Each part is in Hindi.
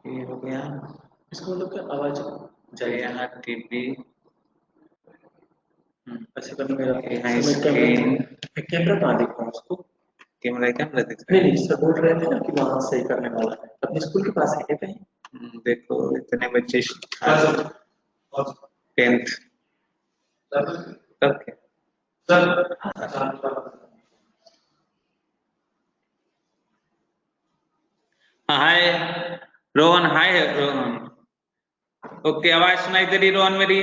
ये हो गया। इसका मतलब क्या आवाज ये जाएगी? यहाँ टीवी, ऐसे करना मेरा यहाँ सर, मैं स्क्रीन। कैमरा कहाँ दिख रहा है उसको? कैमरा कैमरा दिख रहा नहीं है। नहीं, सर बोल रहे थे ना कि वहां सही करने वाला है, अपने स्कूल के पास है क्या कहीं? देखो इतने बच्चे सर 10th तक के। सर हाय रोहन, हाय रोहन। ओके, आवाज सुनाई दे रही रोहन मेरी?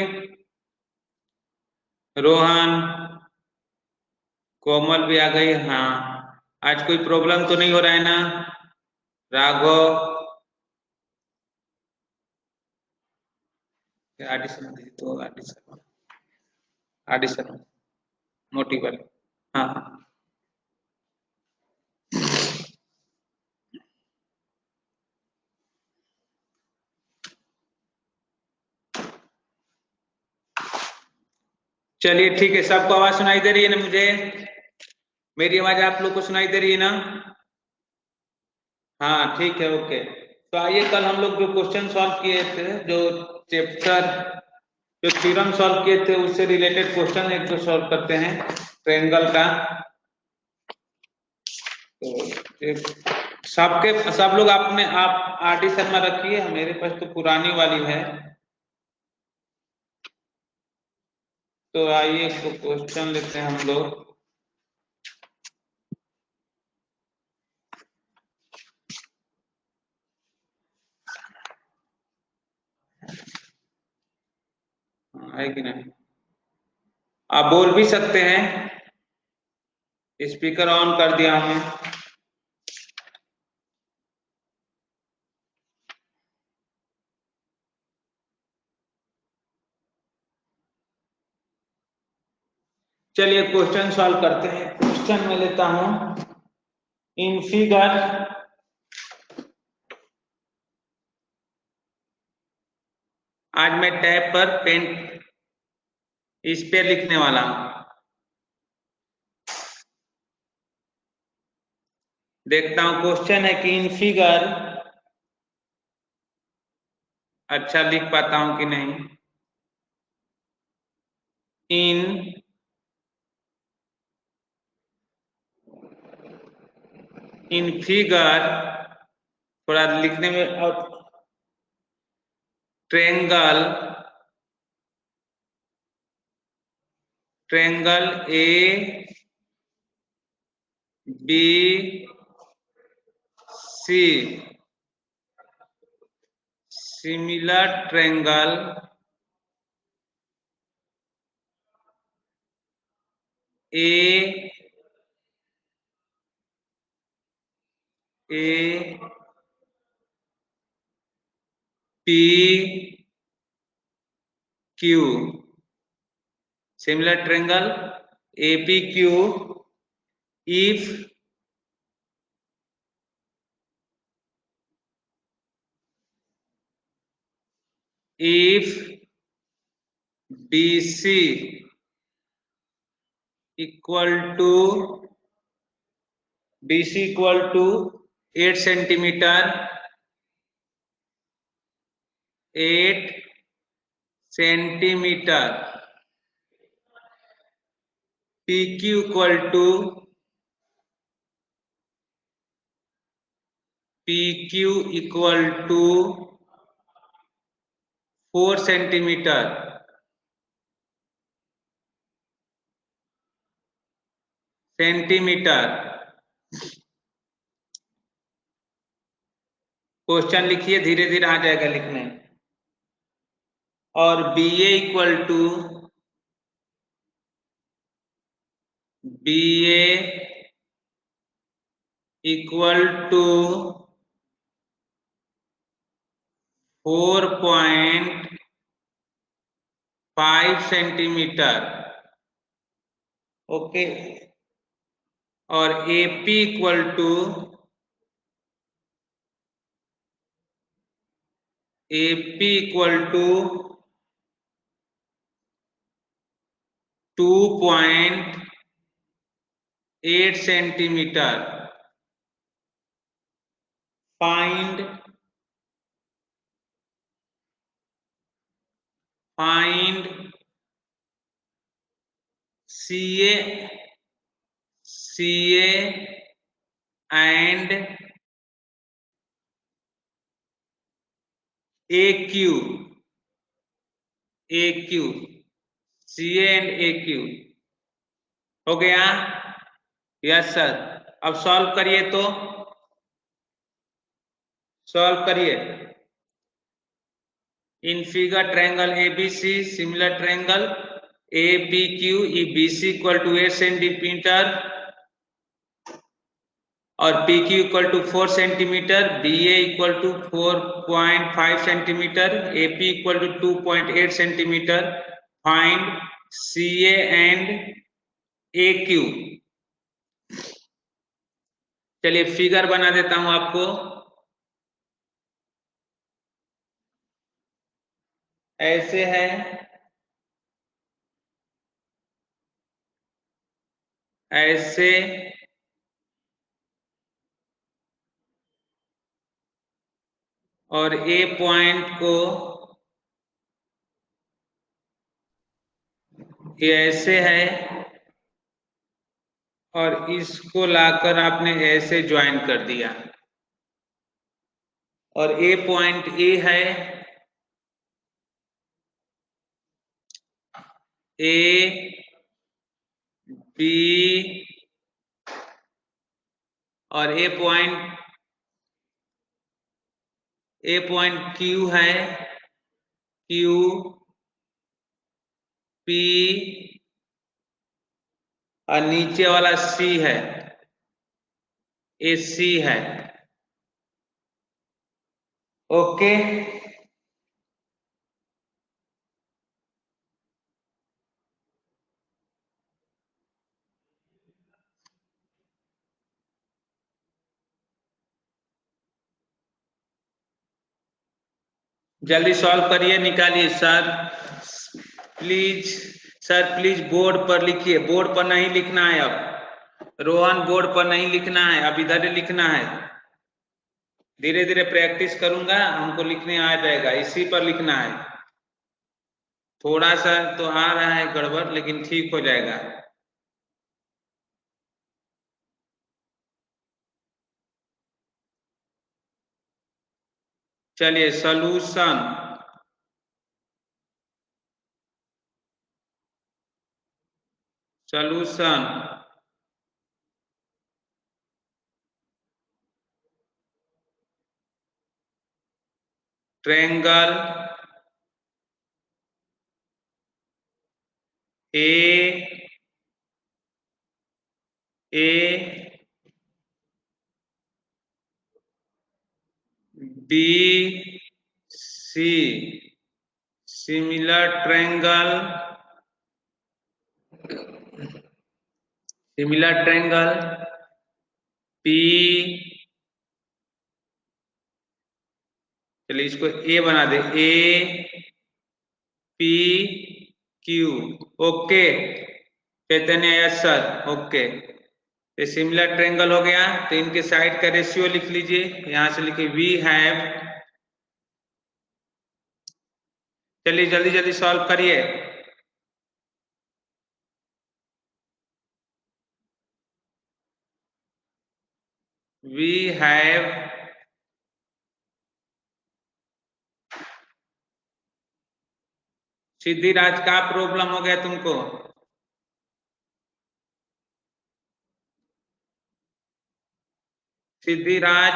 रोहन, कोमल भी आ गई। हाँ, आज कोई प्रॉब्लम तो नहीं हो रहा है ना? राघव, एडिशन दे तो एडिशन, एडिशन मोटी वाली। हाँ हाँ। चलिए ठीक है, सबको आवाज सुनाई दे रही है ना मुझे? मेरी आवाज आप लोग को सुनाई दे रही है ना? हाँ ठीक है, ओके। तो आइए, कल हम लोग जो क्वेश्चन सॉल्व किए थे, जो चैप्टर, जो थ्योरम सॉल्व किए थे, उससे रिलेटेड क्वेश्चन एक दो सॉल्व करते हैं ट्रायंगल का। तो सबके सब लोग आपने आप आरडी शर्मा रखिए, मेरे पास तो पुरानी वाली है। तो आइए क्वेश्चन लेते हैं हम लोग। है कि नहीं? आप बोल भी सकते हैं, स्पीकर ऑन कर दिया हमने। चलिए क्वेश्चन सॉल्व करते हैं। क्वेश्चन में लेता हूं, इन फिगर, आज मैं टैब पर पेन इस पे लिखने वाला हूं। देखता हूं क्वेश्चन है कि इन फिगर, अच्छा लिख पाता हूं कि नहीं। इन इन फिगर, थोड़ा लिखने में, और triangle, triangle A B C, similar triangle A A P Q, similar triangle A P Q if if BC equal to BC equal to 8 centimetre, 8 centimetre, PQ equal to PQ equal to 4 centimetre, centimetre. Question लिखिए, धीरे धीरे आ जाएगा लिखने। और BA equal to BA equal to 4.5 centimetre, okay. और AP equal to AP equal to 2.8 centimetre. Find find CA and AQ, CA and AQ हो गया। Yes sir. अब सॉल्व करिए, तो सॉल्व करिए। In figure triangle ABC similar triangle APQ BC equal to 8 centimetre और PQ equal to 4 centimetre, BA equal to 4.5 centimetre, AP equal to 2.8 centimetre. Find CA and AQ। चलिए फिगर बना देता हूं आपको। ऐसे है, ऐसे और A पॉइंट को ये ऐसे है और इसको लाकर आपने ऐसे ज्वाइन कर दिया। और A पॉइंट A है, A B और A पॉइंट Q है, Q P और नीचे वाला C है, AC है। ओके, जल्दी सॉल्व करिए, निकालिए sir please. Sir please board पर लिखिए, बोर्ड पर नहीं लिखना है। अब रोहन बोर्ड पर नहीं लिखना है, अब इधर लिखना है। धीरे धीरे प्रैक्टिस करूंगा, हमको लिखने आ जाएगा, इसी पर लिखना है। थोड़ा सा तो आ रहा है गड़बड़, लेकिन ठीक हो जाएगा। चलिए solution. Solution triangle ABC similar triangle P, चलिए इसको A बना दे, APQ। ओके चैतन्य, यस सर, ओके। ये सिमिलर ट्रायंगल हो गया, तो इनके साइड का रेशियो लिख लीजिए। यहां से लिखिए वी हैव। चलिए जल्दी जल्दी सॉल्व करिए। वी हैव सिद्धिराज, का प्रॉब्लम हो गया तुमको? Siddhiraj,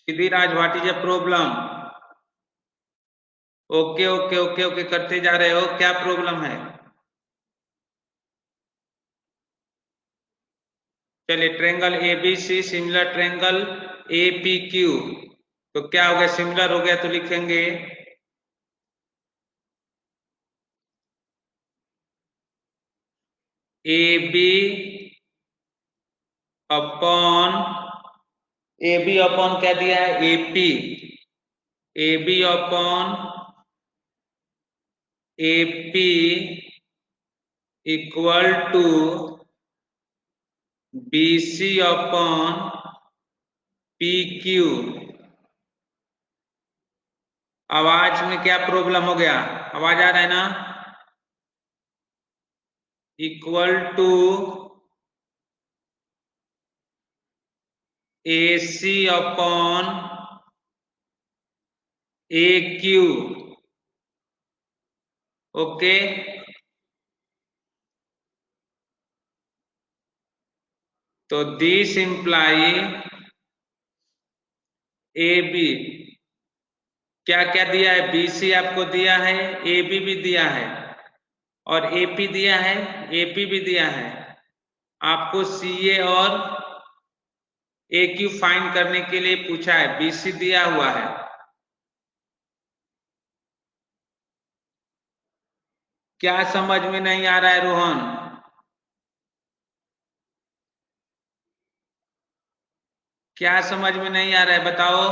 Siddhiraj what is a problem? Okay okay okay okay करते जा रहे हो, क्या प्रॉब्लम है? चलिए triangle ABC similar triangle APQ, तो क्या हो गया? सिमिलर हो गया तो लिखेंगे AB अपॉन क्या दिया है? AB upon AP equal to BC upon PQ। आवाज में क्या प्रॉब्लम हो गया? आवाज आ रहा है ना? Equal to AC upon AQ। Okay, तो दिस इंप्लाई AB। क्या क्या दिया है? BC आपको दिया है, AB भी दिया है और AP दिया है, AP भी दिया है। आपको CA और AQ फाइंड करने के लिए पूछा है, BC दिया हुआ है। क्या समझ में नहीं आ रहा है रोहन? क्या समझ में नहीं आ रहा है बताओ?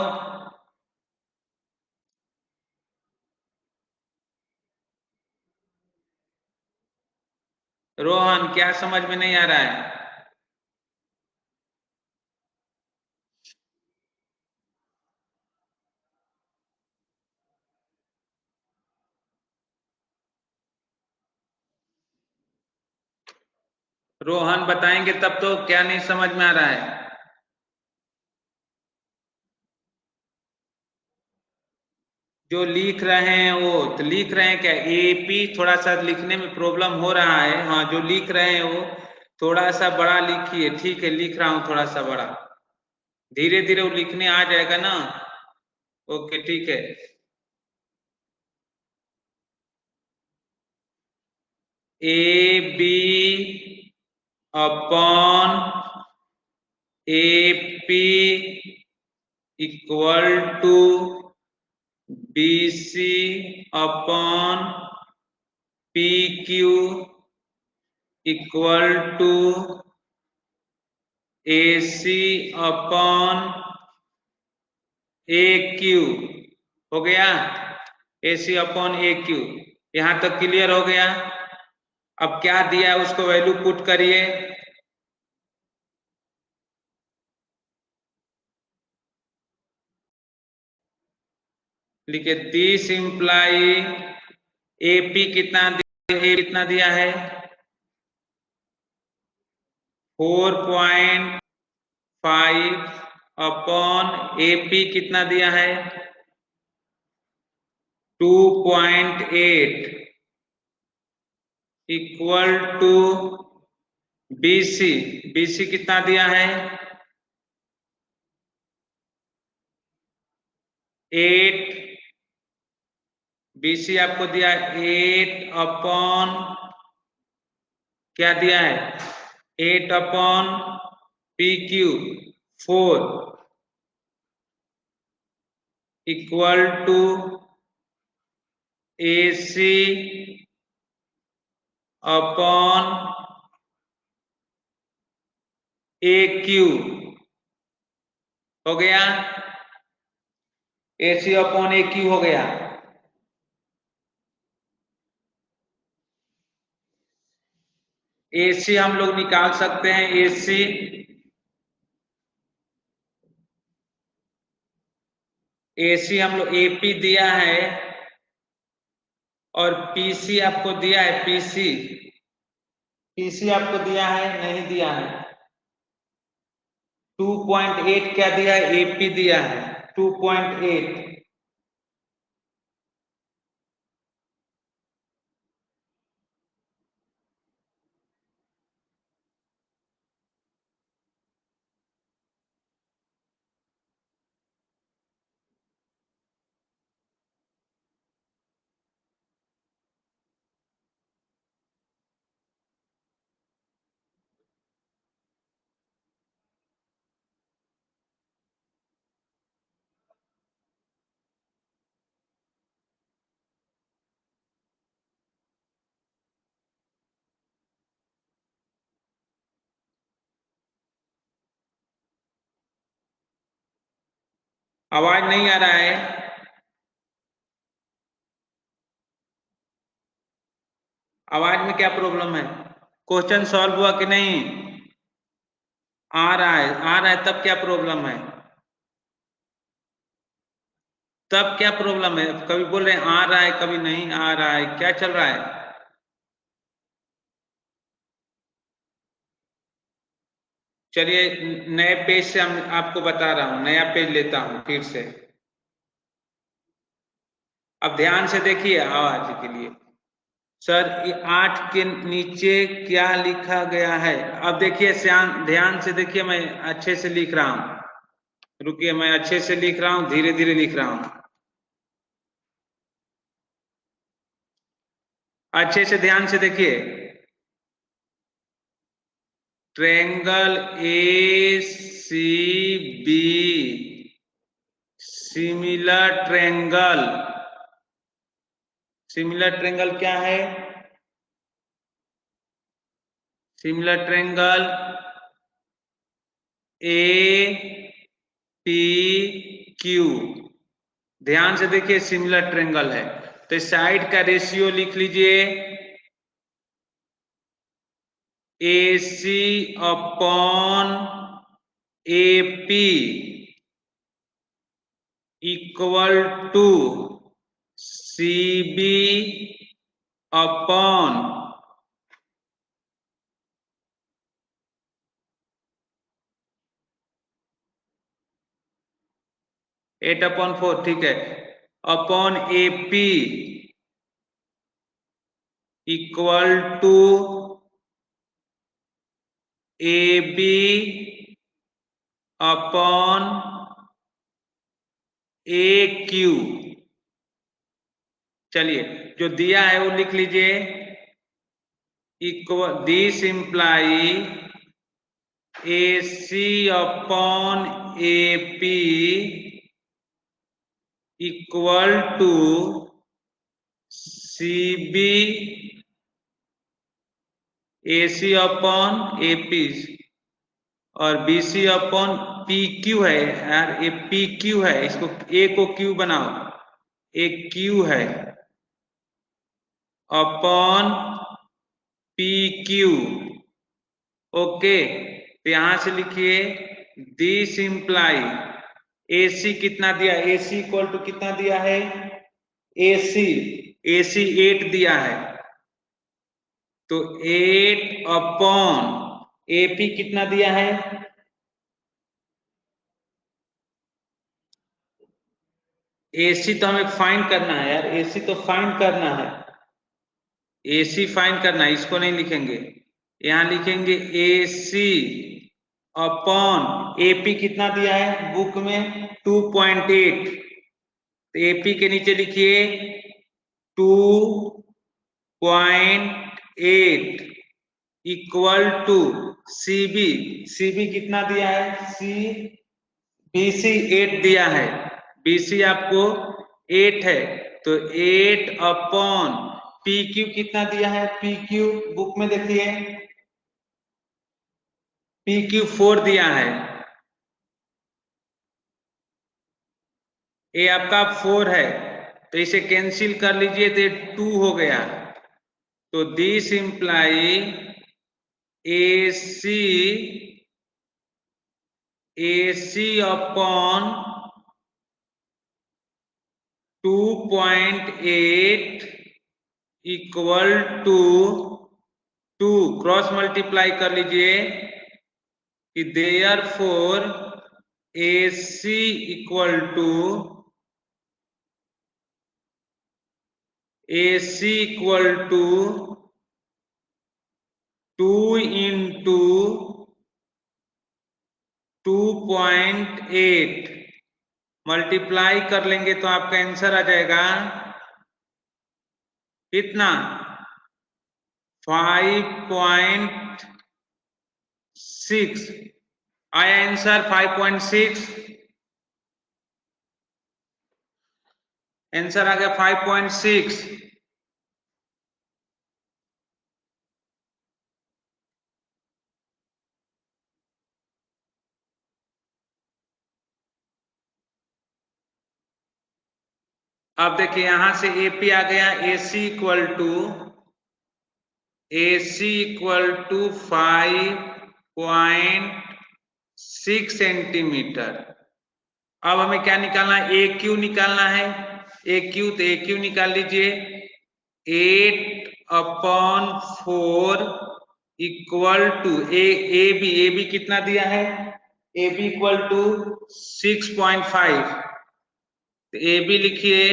रोहन, क्या समझ में नहीं आ रहा है? रोहन बताएंगे तब तो। क्या नहीं समझ में आ रहा है? जो लिख रहे हैं वो तो लिख रहे हैं क्या? AP थोड़ा सा लिखने में प्रॉब्लम हो रहा है। हाँ, जो लिख रहे हैं वो थोड़ा सा बड़ा लिखिए। ठीक है, लिख रहा हूं थोड़ा सा बड़ा। धीरे धीरे वो लिखने आ जाएगा ना। ओके, ठीक है। AB upon AP equal to BC upon PQ equal to AC upon AQ। हो गया? AC upon AQ। यहां तक क्लियर हो गया? अब क्या दिया है उसको वैल्यू पुट करिए। लिखिए दिस इंप्लाई AP कितना दिया है? 4.5 अपॉन AP कितना दिया है? 2.8 इक्वल टू BC कितना दिया है? 8। BC आपको दिया है 8 अपॉन क्या दिया है? 8 upon PQ 4 equal to AC upon AQ। हो गया? AC अपॉन AQ हो गया। AC हम लोग निकाल सकते हैं। AC हम लोग AP दिया है और PC आपको दिया है। PC आपको दिया है, नहीं दिया है? 2.8 क्या दिया है? AP दिया है 2.8। आवाज नहीं आ रहा है? आवाज में क्या प्रॉब्लम है? क्वेश्चन सॉल्व हुआ कि नहीं? आ रहा है तब क्या प्रॉब्लम है? तब क्या प्रॉब्लम है? कभी बोल रहे हैं आ रहा है, कभी नहीं आ रहा है, क्या चल रहा है? चलिए नए पेज से हम आपको बता रहा हूं, नया पेज लेता हूं फिर से। अब ध्यान से देखिए आवाज के लिए। सर 8 के नीचे क्या लिखा गया है? अब देखिए ध्यान से देखिए, मैं अच्छे से लिख रहा हूं। रुकिए, मैं अच्छे से लिख रहा हूं, धीरे धीरे लिख रहा हूं। अच्छे से ध्यान से देखिए। Triangle A C B, similar triangle. Similar triangle क्या है? Similar triangle A P Q. ध्यान से देखिए, सिमिलर ट्रायंगल है तो साइड का रेशियो लिख लीजिए, A C upon A P equal to C B upon 8/4, ठीक है, upon A P equal to A B upon A Q. चलिए जो दिया है वो लिख लीजिए, equal this imply A C upon A P equal to C B A C upon A P और B C upon P Q है यार, ये पी क्यू है, इसको ए को क्यू बनाओ, ए क्यू है अपॉन पी क्यू। ओके, तो यहां से लिखिए दिस इम्प्लाई ए सी कितना दिया, ए सी इक्वल टू कितना दिया है, ए सी 8 दिया है, तो 8 अपॉन ए पी कितना दिया है, एसी तो हमें फाइंड करना है यार, एसी तो फाइंड करना है, एसी फाइंड करना है, इसको नहीं लिखेंगे, यहां लिखेंगे एसी अपॉन एपी कितना दिया है बुक में 2.8, तो एपी के नीचे लिखिए 2.8 इक्वल टू सीबी, सीबी कितना दिया है, सी बीसी 8 दिया है, बीसी आपको 8 है, तो 8 अपॉन पी क्यू कितना दिया है, पी क्यू बुक में देखिए पी क्यू 4 दिया है, ये आपका 4 है, तो इसे कैंसिल कर लीजिए तो 2 हो गया, तो this imply AC upon 2.8 equal to 2, cross multiply कर लीजिए कि therefore AC equal to AC equal to 2 into 2.8 multiply कर लेंगे तो आपका आंसर आ जाएगा कितना, 5.6 आया आंसर, 5.6 आंसर आ गया 5.6। अब देखिए यहां से एपी आ गया, AC इक्वल टू 5.6 6 सेंटीमीटर। अब हमें क्या निकालना है, ए क्यू निकालना है। ए क्यू, तो ए क्यू निकाल लीजिए। 8/4 इक्वल टू ए बी कितना दिया है, ए बी इक्वल टू 6.5। तो ए बी लिखिए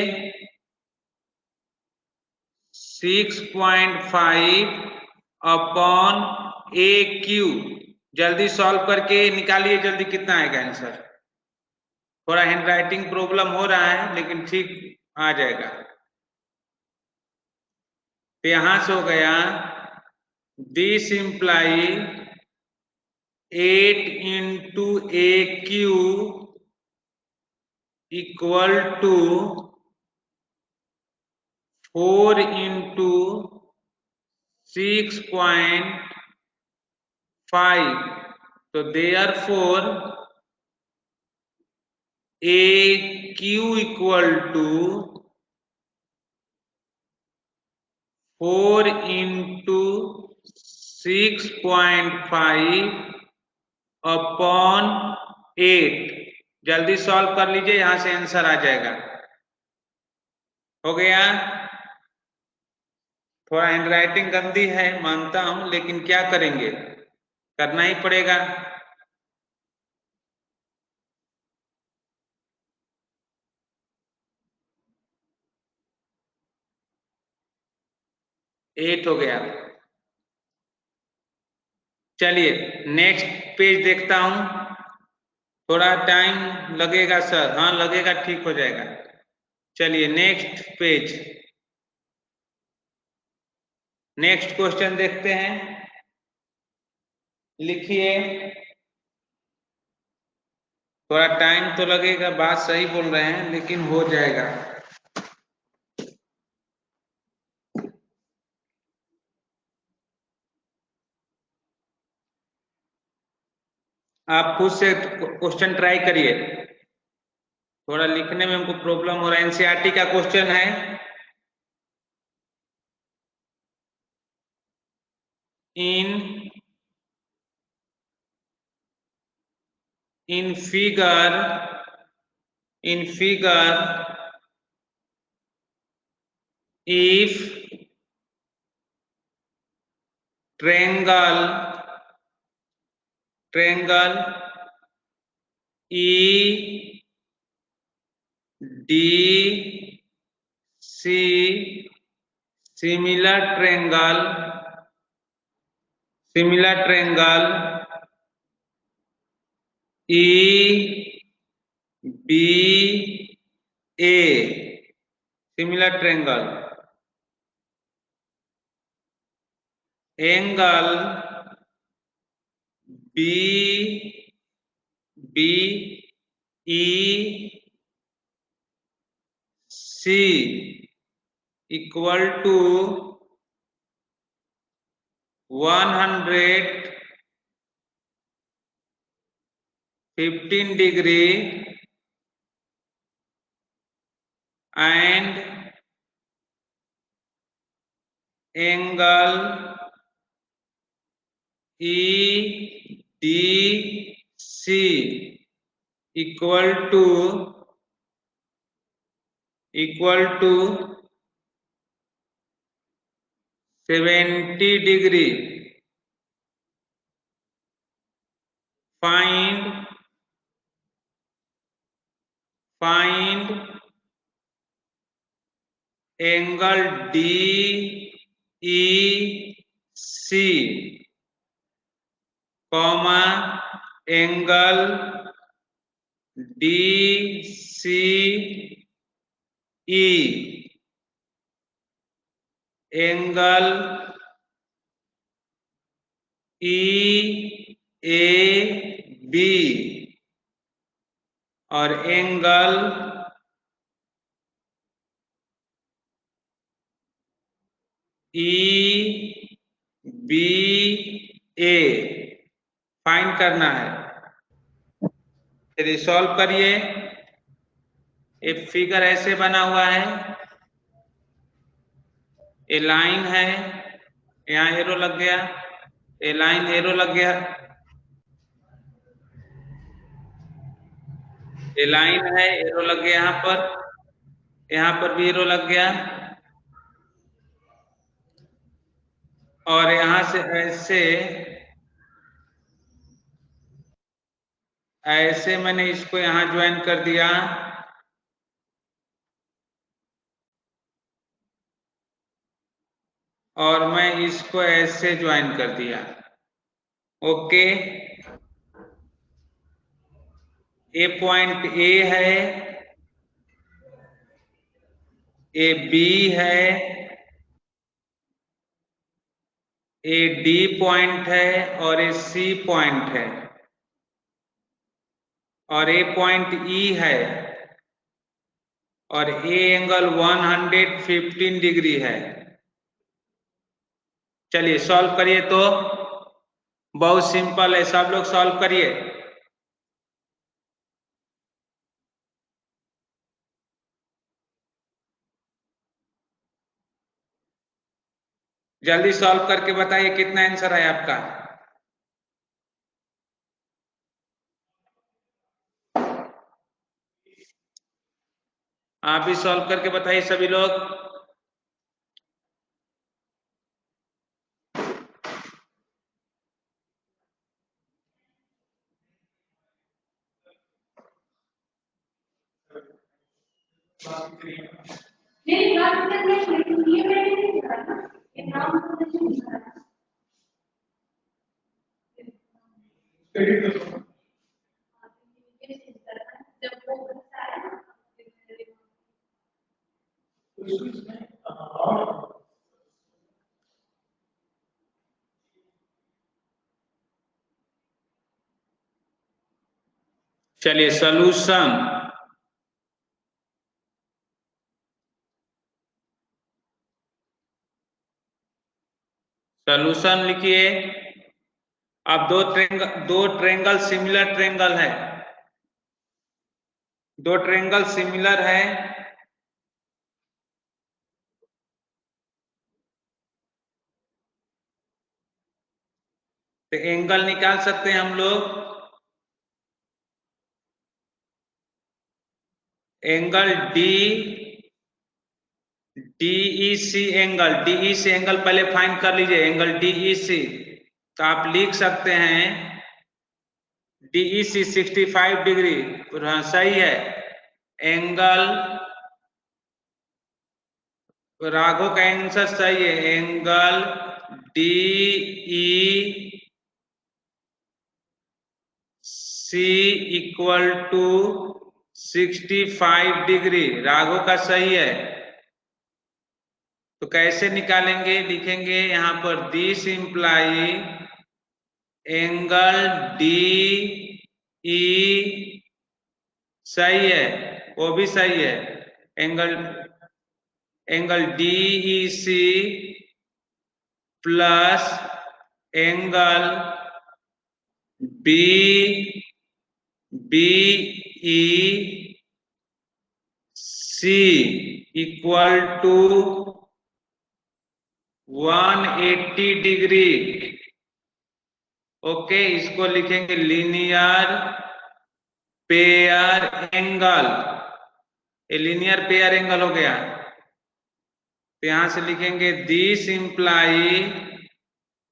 6.5 ए क्यू। जल्दी सॉल्व करके निकालिए, जल्दी कितना आएगा आंसर। थोड़ा हैंड राइटिंग प्रॉब्लम हो रहा है लेकिन ठीक आ जाएगा। तो यहां से हो गया, this imply 8 into A Q equal to 4 into 6.5। तो therefore A Q equal to 4 into 6.5 upon 8। जल्दी सॉल्व कर लीजिए, यहां से आंसर आ जाएगा। हो गया। थोड़ा हैंड राइटिंग गंदी है मानता हूं, लेकिन क्या करेंगे, करना ही पड़ेगा। एट हो गया। चलिए नेक्स्ट पेज देखता हूं। थोड़ा टाइम लगेगा सर, हाँ लगेगा, ठीक हो जाएगा। चलिए नेक्स्ट पेज, नेक्स्ट क्वेश्चन देखते हैं। लिखिए, थोड़ा टाइम तो लगेगा, बात सही बोल रहे हैं लेकिन हो जाएगा। आप खुद से क्वेश्चन ट्राई करिए। थोड़ा लिखने में हमको प्रॉब्लम हो रहा है। एनसीईआरटी का क्वेश्चन है। In figure if triangle E D C similar triangle E B A, similar triangle, angle B E C equal to 115 degree and angle EDC equal to 70 degree. Find angle DEC, comma angle DCE, angle EAB और एंगल EBA फाइंड करना है। चलिए सॉल्व करिए। एक फिगर ऐसे बना हुआ है, ये लाइन है, यहाँ एरो लग गया, ये लाइन एरो लग गया, ये लाइन है, एरो लग गया यहाँ पर भी एरो लग गया, और यहाँ से ऐसे मैंने इसको यहाँ ज्वाइन कर दिया, और मैं इसको ऐसे ज्वाइन कर दिया। ओके, ए पॉइंट ए है, ए बी है, ए डी पॉइंट है, और ए सी पॉइंट है, और ए पॉइंट ई है, और ए एंगल 115 डिग्री है। चलिए सॉल्व करिए, तो बहुत सिंपल है, सब लोग सॉल्व करिए। जल्दी सॉल्व करके बताइए कितना आंसर है आपका। आप भी सॉल्व करके बताइए सभी लोग। चलिए सॉल्यूशन, सॉल्यूशन लिखिए। अब दो ट्रेंगल सिमिलर ट्रेंगल है, दो ट्रेंगल सिमिलर है, तो एंगल निकाल सकते हैं हम लोग। Angle DEC angle, DEC angle पहले फाइंड कर लीजिए, एंगल DEC। तो आप लिख सकते हैं DEC 65 डिग्री, सही है। एंगल, राघव का आंसर सही है, angle DEC equal to 65 degree, Raghav का सही है। तो कैसे निकालेंगे, लिखेंगे यहाँ पर दिस इंप्लाई एंगल DE, सही है, वो भी सही है। Angle DEC plus angle BEC equal to 180 degree. Okay, इसको लिखेंगे लीनियर पेयर एंगल, ये लीनियर पेयर एंगल हो गया। तो यहां से लिखेंगे this imply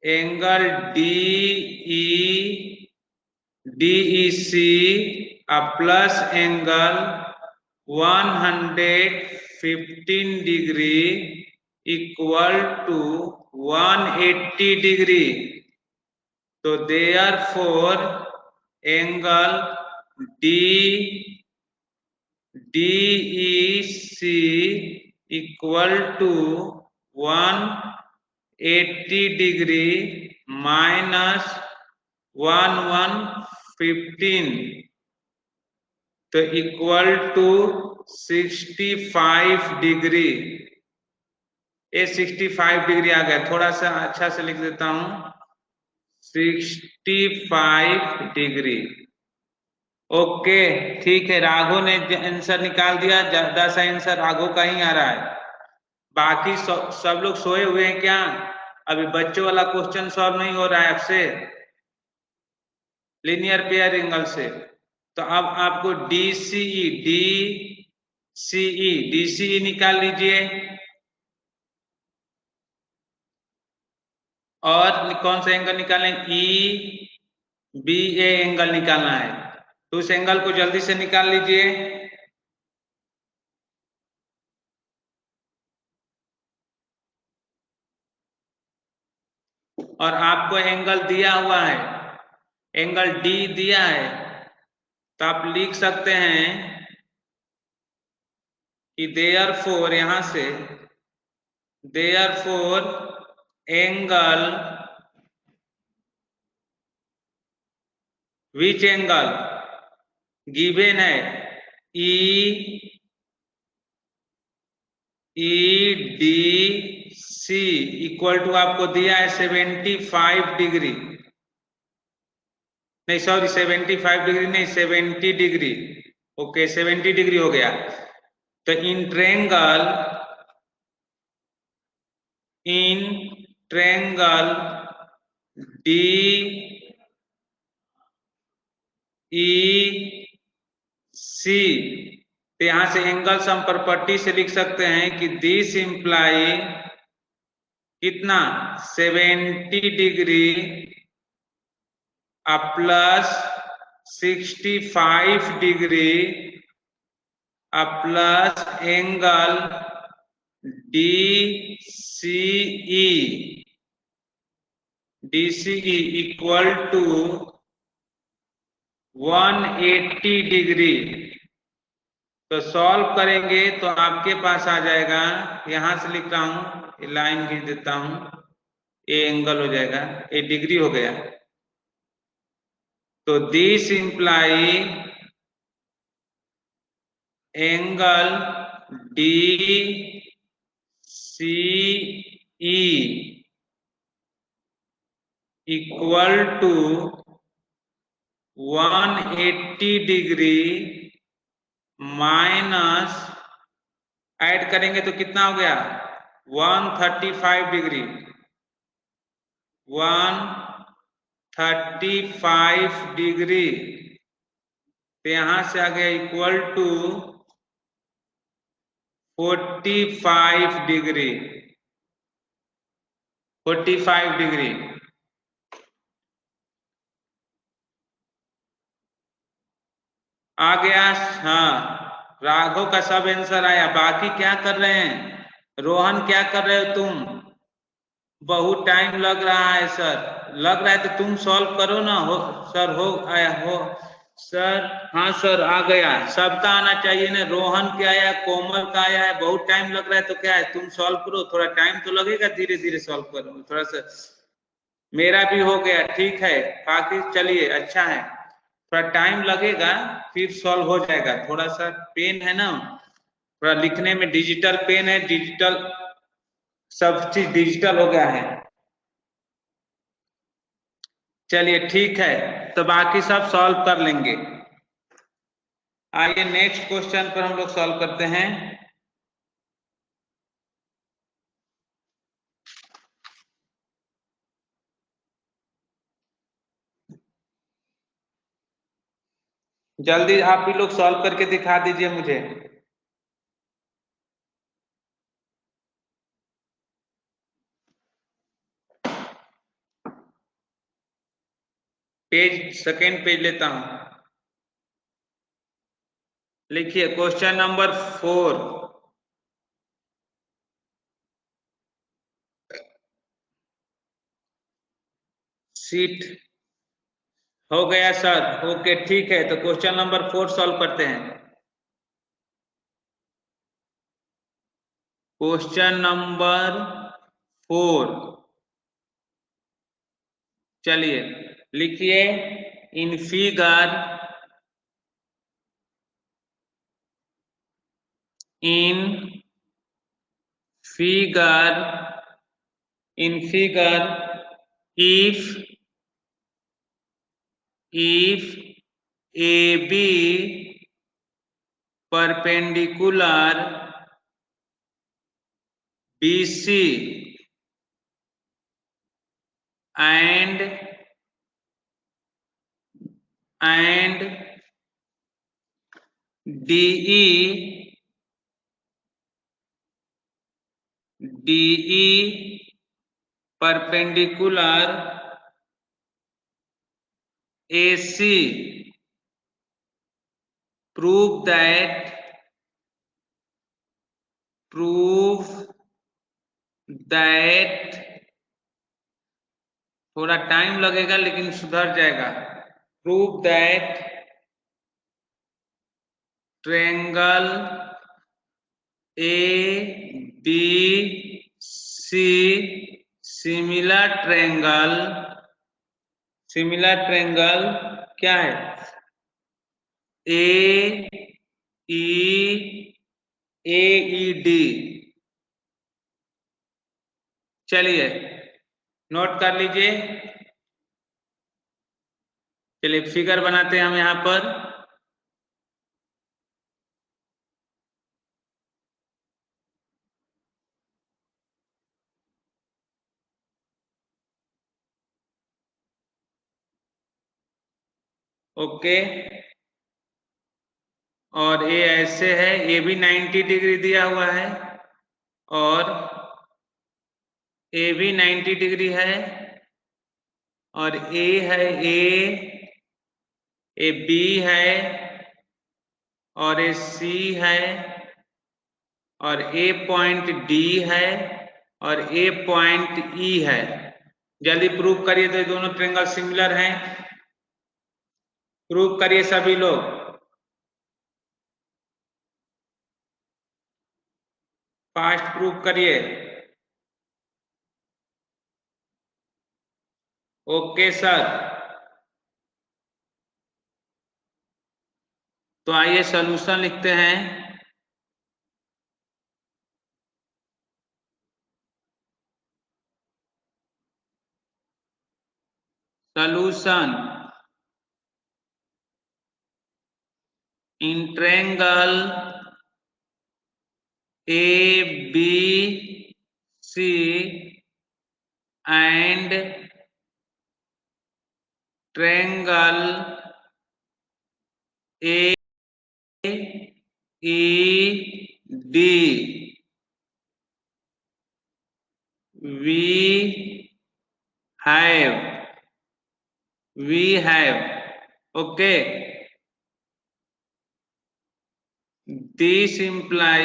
angle DEC plus angle 115 degree equal to 180 degree. तो therefore angle DEC equal to 180 degree minus 115, तो इक्वल टू 65 डिग्री। ये 65 डिग्री आ गया, थोड़ा सा अच्छा से लिख देता हूं, 65 डिग्री। ओके ठीक है, राघव ने आंसर निकाल दिया, ज्यादा सा आंसर राघव का ही आ रहा है। बाकी सब लोग सोए हुए हैं क्या? अभी बच्चों वाला क्वेश्चन सॉल्व नहीं हो रहा है आपसे लीनियर पेयर एंगल से, तो अब आपको DCE निकाल लीजिए। और कौन सा एंगल निकालें? EBA एंगल निकालना है, तो उस एंगल को जल्दी से निकाल लीजिए। और आपको एंगल दिया हुआ है, एंगल D दिया है, तो आप लिख सकते हैं कि देयरफॉर, यहां से therefore angle, which angle given है, EDC इक्वल टू आपको दिया है 75 डिग्री, नहीं सॉरी 75 डिग्री नहीं, 70 डिग्री। ओके 70 डिग्री हो गया। तो इन ट्रायंगल DEC, तो यहां से एंगल सम प्रॉपर्टी से लिख सकते हैं कि दिस इंप्लाई कितना 70 degree plus 65 degree plus angle DCE equal to 180 degree. तो सॉल्व करेंगे तो आपके पास आ जाएगा, यहां से लिख रहा हूं, लाइन खींच देता हूं, ये एंगल हो जाएगा, ये डिग्री हो गया। तो this imply angle DCE equal to 180 degree minus, add करेंगे तो कितना हो गया 135 डिग्री, 135 डिग्री। तो यहां से आ गया इक्वल टू 45 डिग्री, 45 डिग्री। आ गया? हाँ, राघव का सब आंसर आया। बाकी क्या कर रहे हैं? रोहन क्या कर रहे हो तुम? बहुत टाइम लग रहा है सर, लग रहा है तो तुम सॉल्व करो ना। हो सर, हो आया हो सर? हाँ सर आ गया, सबका आना चाहिए ना। रोहन का आया, कोमल का आया है, बहुत टाइम लग रहा है तो क्या है, तुम सॉल्व करो, थोड़ा टाइम तो लगेगा, धीरे धीरे सॉल्व करो थोड़ा सा। मेरा भी हो गया, ठीक है। बाकी चलिए अच्छा है, थोड़ा टाइम लगेगा फिर सॉल्व हो जाएगा। थोड़ा सा पेन है ना, थोड़ा लिखने में, डिजिटल पेन है, डिजिटल सब चीज डिजिटल हो गया है। चलिए ठीक है, तो बाकी सब सॉल्व कर लेंगे। आइए नेक्स्ट क्वेश्चन पर हम लोग सॉल्व करते हैं। जल्दी आप भी लोग सॉल्व करके दिखा दीजिए मुझे। पेज, सेकेंड पेज लेता हूं। लिखिए क्वेश्चन नंबर 4। सीट हो गया सर? ओके ठीक है, तो क्वेश्चन नंबर 4 सॉल्व करते हैं। क्वेश्चन नंबर 4, चलिए लिखिए। In figure, in figure, in figure if AB perpendicular BC and DE perpendicular AC. Prove that थोड़ा टाइम लगेगा लेकिन सुधर जाएगा। Prove that triangle ABC similar triangle क्या है? AED। चलिए नोट कर लीजिए। चलिए फिगर बनाते हैं हम यहाँ पर। ओके, और ये ऐसे है, ये भी 90 डिग्री दिया हुआ है और ये भी 90 डिग्री है और ए है, ए बी है और ये सी है और ए पॉइंट डी है और ए पॉइंट ई है। जल्दी प्रूव करिए तो ये दोनों ट्रायंगल सिमिलर हैं। प्रूव करिए सभी लोग। फास्ट प्रूव करिए। ओके सर, तो आइए सॉल्यूशन लिखते हैं। Solution in triangle ABC and triangle AED we have okay, this imply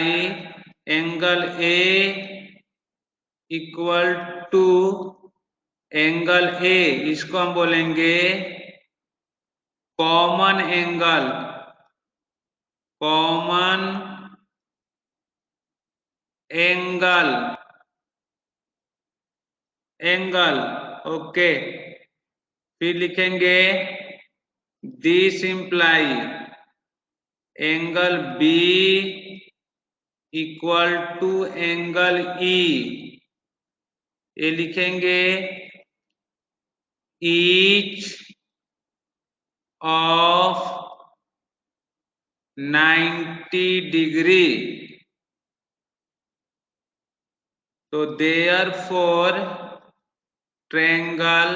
angle A equal to angle A, इसको हम बोलेंगे कॉमन एंगल ओके। फिर लिखेंगे this imply angle B equal to angle E। ये लिखेंगे each of 90 डिग्री। तो therefore triangle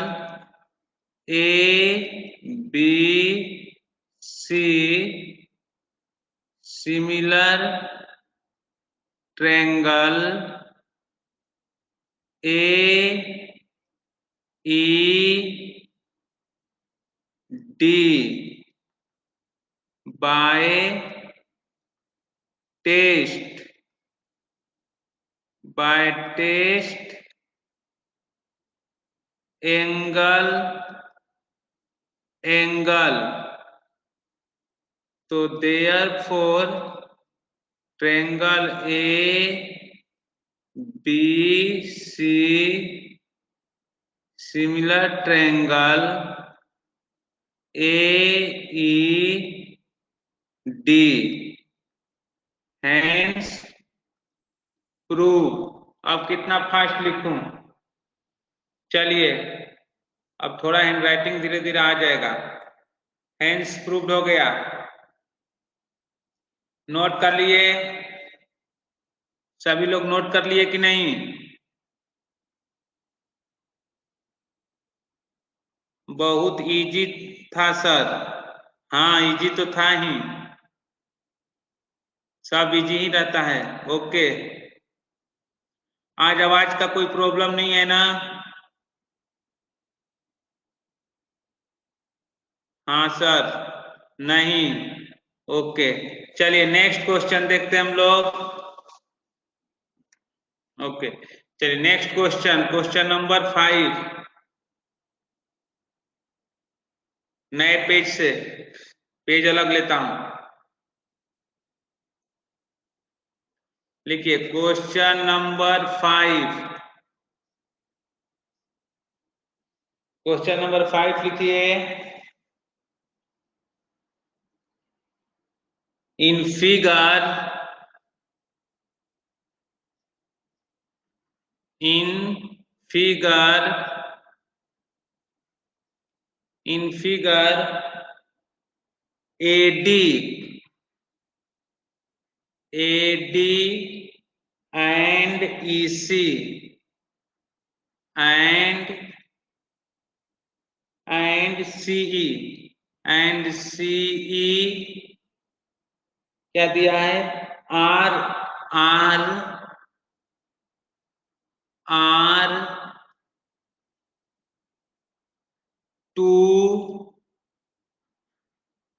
ABC similar triangle AED by test angle. तो therefore triangle ABC similar triangle AED hence prove. अब कितना फास्ट लिखूं? चलिए अब थोड़ा हैंडराइटिंग धीरे धीरे आ जाएगा। हैंस प्रूव्ड हो गया। नोट कर लिए? सभी लोग नोट कर लिए कि नहीं? बहुत इजी था सर। हाँ इजी तो था ही। सब इजी ही रहता है। ओके, आज आवाज का कोई प्रॉब्लम नहीं है ना? हाँ सर, नहीं। ओके, चलिए नेक्स्ट क्वेश्चन देखते हैं हम लोग। ओके, चलिए नेक्स्ट क्वेश्चन, क्वेश्चन नंबर 5, नए पेज से, पेज अलग लेता हूं। लिखिए क्वेश्चन नंबर 5, क्वेश्चन नंबर 5 लिखिए। In figure, in figure, in figure AD, AD and EC and CE and CE क्या दिया है? R R R 2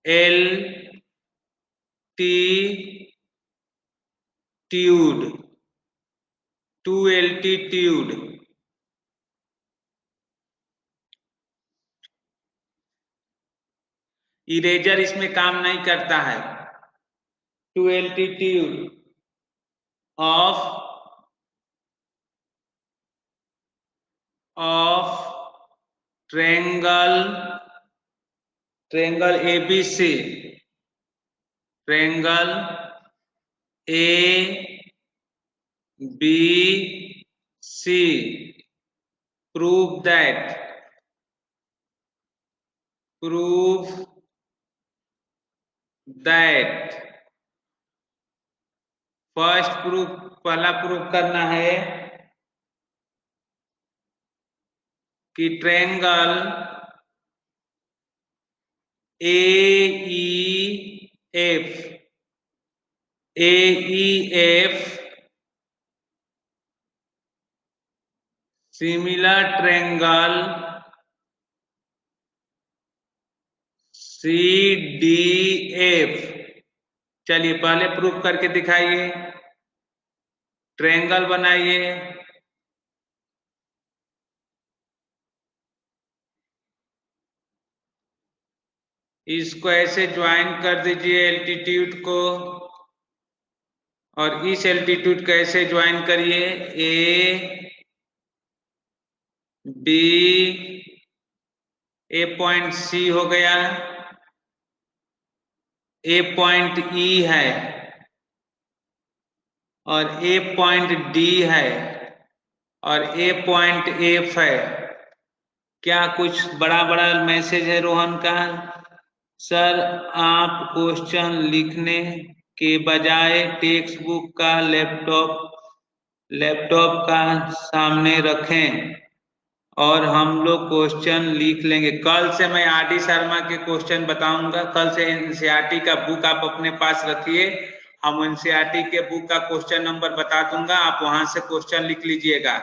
L T ट्यूड, 2LT ट्यूड। इरेजर इसमें काम नहीं करता है। 2LT ट्यूड of triangle ABC, triangle ABC, prove that first proof, पहला प्रूफ करना है कि triangle AEF similar triangle CDF। चलिए पहले प्रूफ करके दिखाइए, ट्रायंगल बनाइए। इसको ऐसे ज्वाइन कर दीजिए एल्टीट्यूड को, और इस एल्टीट्यूड को ऐसे ज्वाइन करिए। ए पॉइंट C हो गया, ए पॉइंट E है, और ए पॉइंट D है, और ए पॉइंट F है। क्या कुछ बड़ा बड़ा मैसेज है रोहन का? सर आप क्वेश्चन लिखने के बजाय टेक्स्ट बुक का लैपटॉप का सामने रखें और हम लोग क्वेश्चन लिख लेंगे। कल से मैं RD शर्मा के क्वेश्चन बताऊंगा। कल से NCERT का बुक आप अपने पास रखिए, हम NCERT के बुक का क्वेश्चन नंबर बता दूंगा, आप वहां से क्वेश्चन लिख लीजिएगा।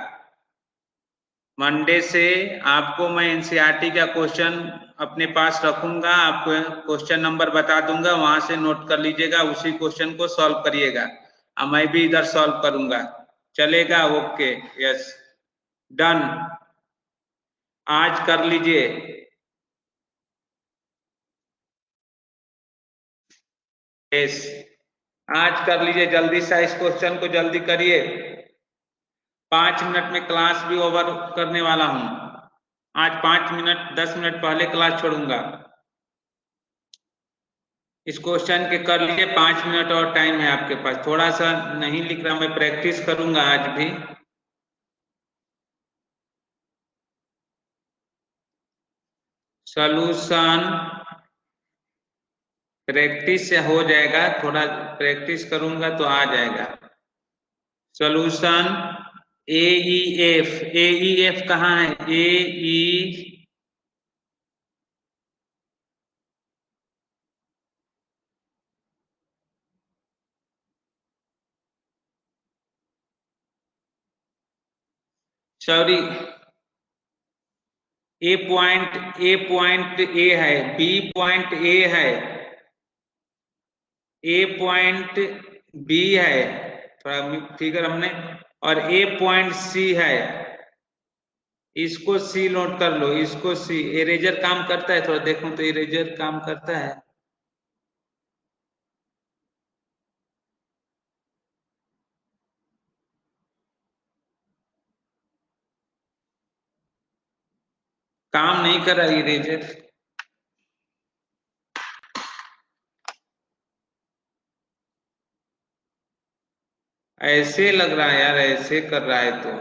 मंडे से आपको मैं NCERT का क्वेश्चन अपने पास रखूंगा, आपको क्वेश्चन नंबर बता दूंगा, वहां से नोट कर लीजिएगा, उसी क्वेश्चन को सॉल्व करिएगा। अब मैं भी इधर सॉल्व करूंगा, चलेगा? Okay, yes, done. आज कर लीजिए। यस, आज कर लीजिए, जल्दी से इस क्वेश्चन को जल्दी करिए। 5 मिनट में क्लास भी ओवर करने वाला हूं। आज 5 मिनट 10 मिनट पहले क्लास छोड़ूंगा। इस क्वेश्चन के कर लीजिए, 5 मिनट और टाइम है आपके पास। थोड़ा सा नहीं लिख रहा, मैं प्रैक्टिस करूंगा आज भी। सॉल्यूशन प्रैक्टिस से हो जाएगा, थोड़ा प्रैक्टिस करूंगा तो आ जाएगा। सॉल्यूशन AEF कहाँ है? सॉरी, ए पॉइंट ए है, बी पॉइंट ए है, ए पॉइंट बी है, थोड़ा फिगर हमने, और ए पॉइंट सी है। इसको सी नोट कर लो, इसको सी। इरेजर काम करता है, थोड़ा देखो तो इरेजर काम करता है। काम नहीं कर रहा इरेजर। ऐसे लग रहा है यार, ऐसे कर रहा है तो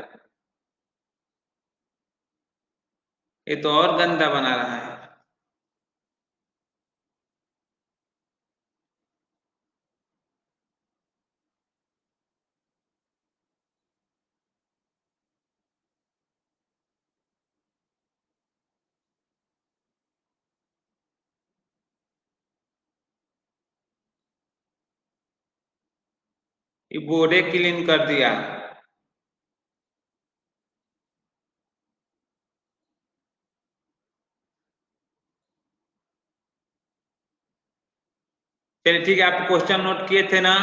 ये तो और गंदा बना रहा है। ये बोर्डे क्लीन कर दिया। चलिए ठीक है, आप क्वेश्चन नोट किए थे ना?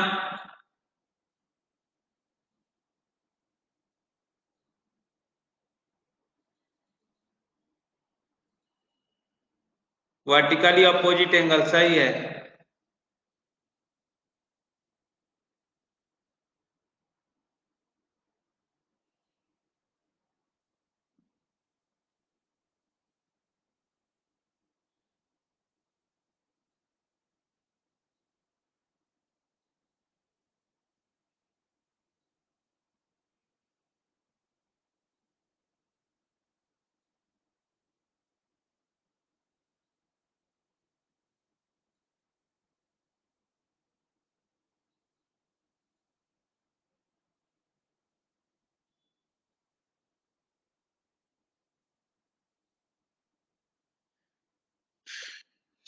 वर्टिकली अपोजिट एंगल सही है।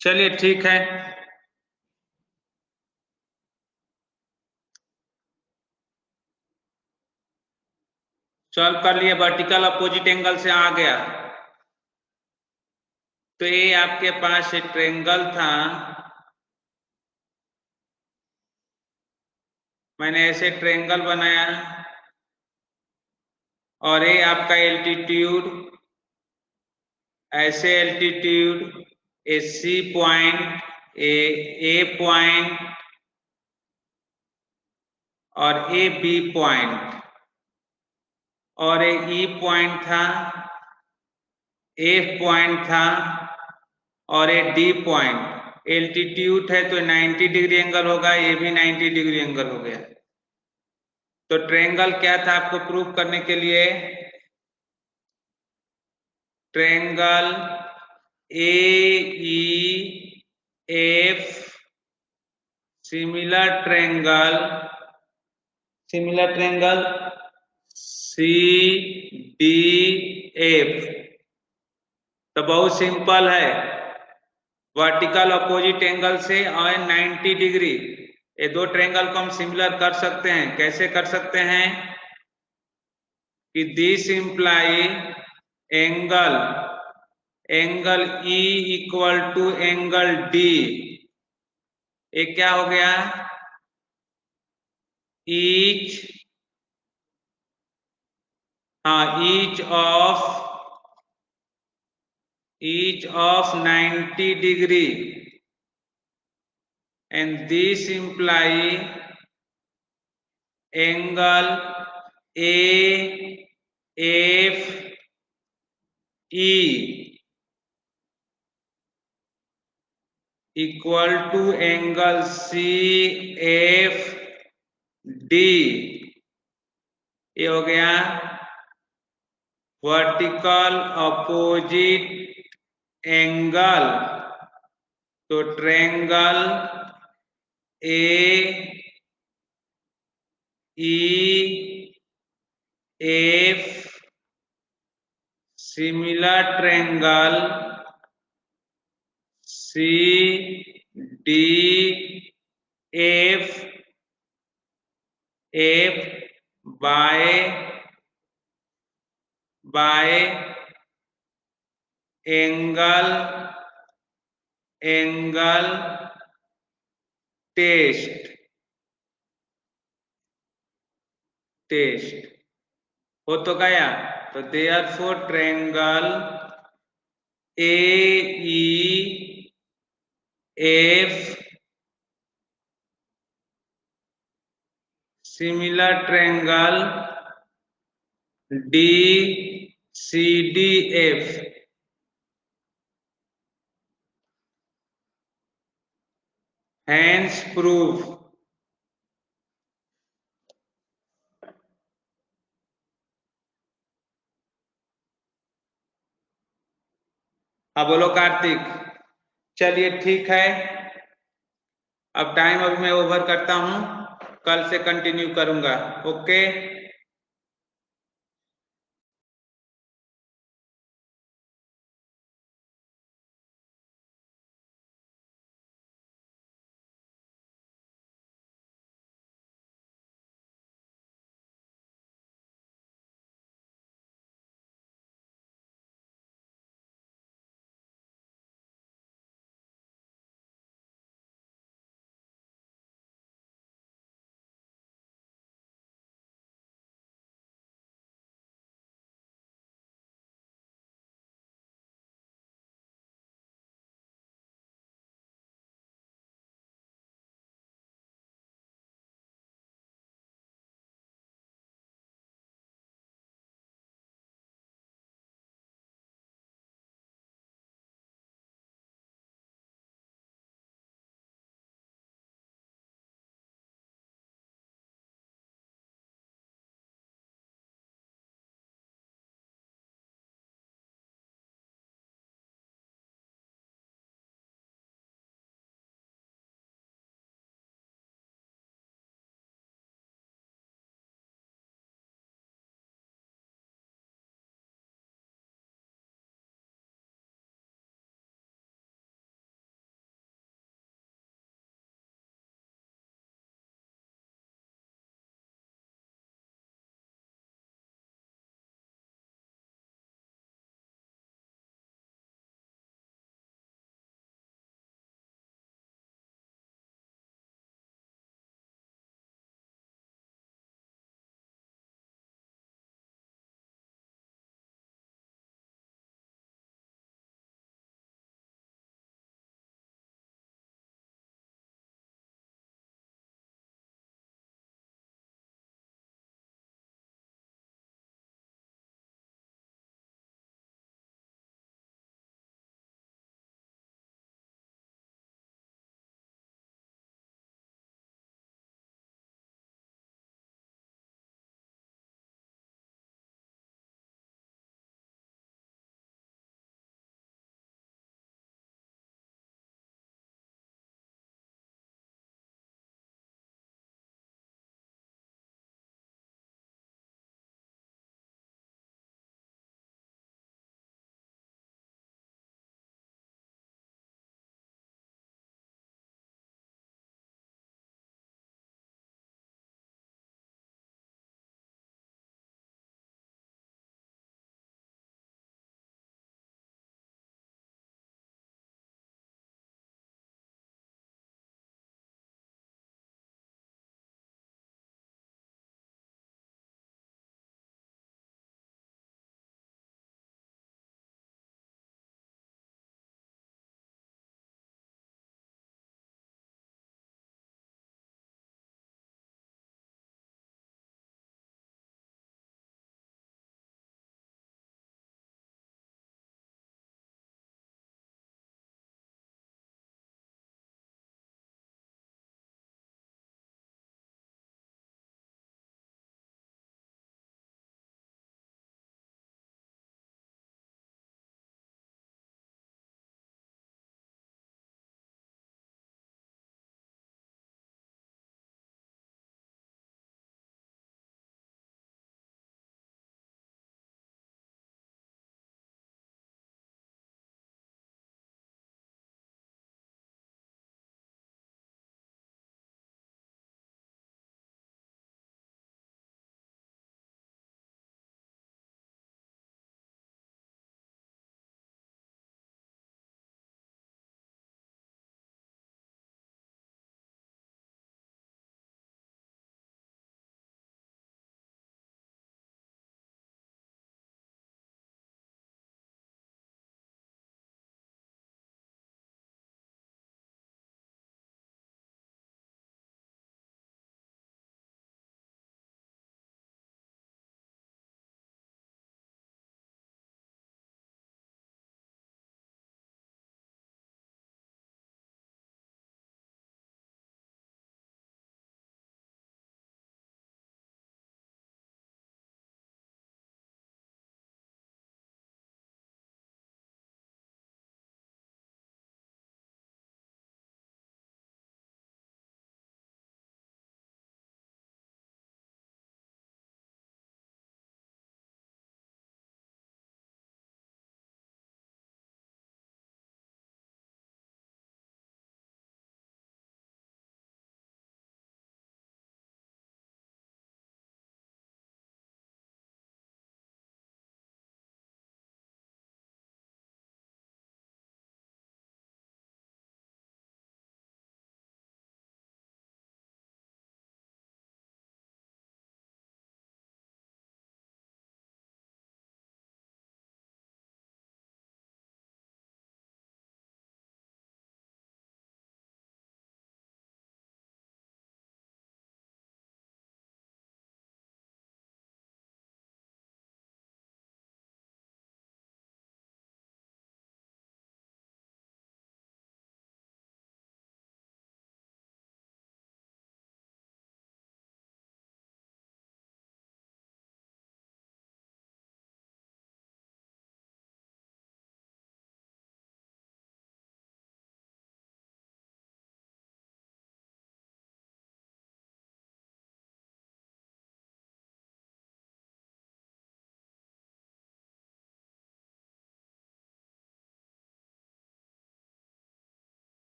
चलिए ठीक है, सॉल्व कर लिए। वर्टिकल अपोजिट एंगल से आ गया। तो ये आपके पास एक ट्रायंगल था, मैंने ऐसे ट्रायंगल बनाया, और ये आपका एल्टीट्यूड, ऐसे एल्टीट्यूड, ए सी पॉइंट, ए पॉइंट, और ए बी पॉइंट, और ए ई पॉइंट था, एफ पॉइंट था, और ए डी पॉइंट। एल्टीट्यूड है तो 90 डिग्री एंगल होगा, ये भी 90 डिग्री एंगल हो गया। तो ट्रायंगल क्या था आपको प्रूव करने के लिए? Triangle AEF, similar triangle CDF। तो बहुत सिंपल है, वर्टिकल अपोजिट एंगल से और 90 डिग्री, ये दो ट्रायंगल को हम सिमिलर कर सकते हैं। कैसे कर सकते हैं कि this imply angle E equal to angle D। ये क्या हो गया? Each of 90 degree, and this imply angle AFE equal to angle CFD। ये हो गया वर्टिकल अपोजिट एंगल। तो triangle AEF similar triangle CDF by by angle test हो तो गया। तो therefore triangle AEF similar triangle DCDF hence proof अब बोलो कार्तिक। चलिए ठीक है, अब टाइम अभी मैं ओवर करता हूं, कल से कंटिन्यू करूंगा। ओके।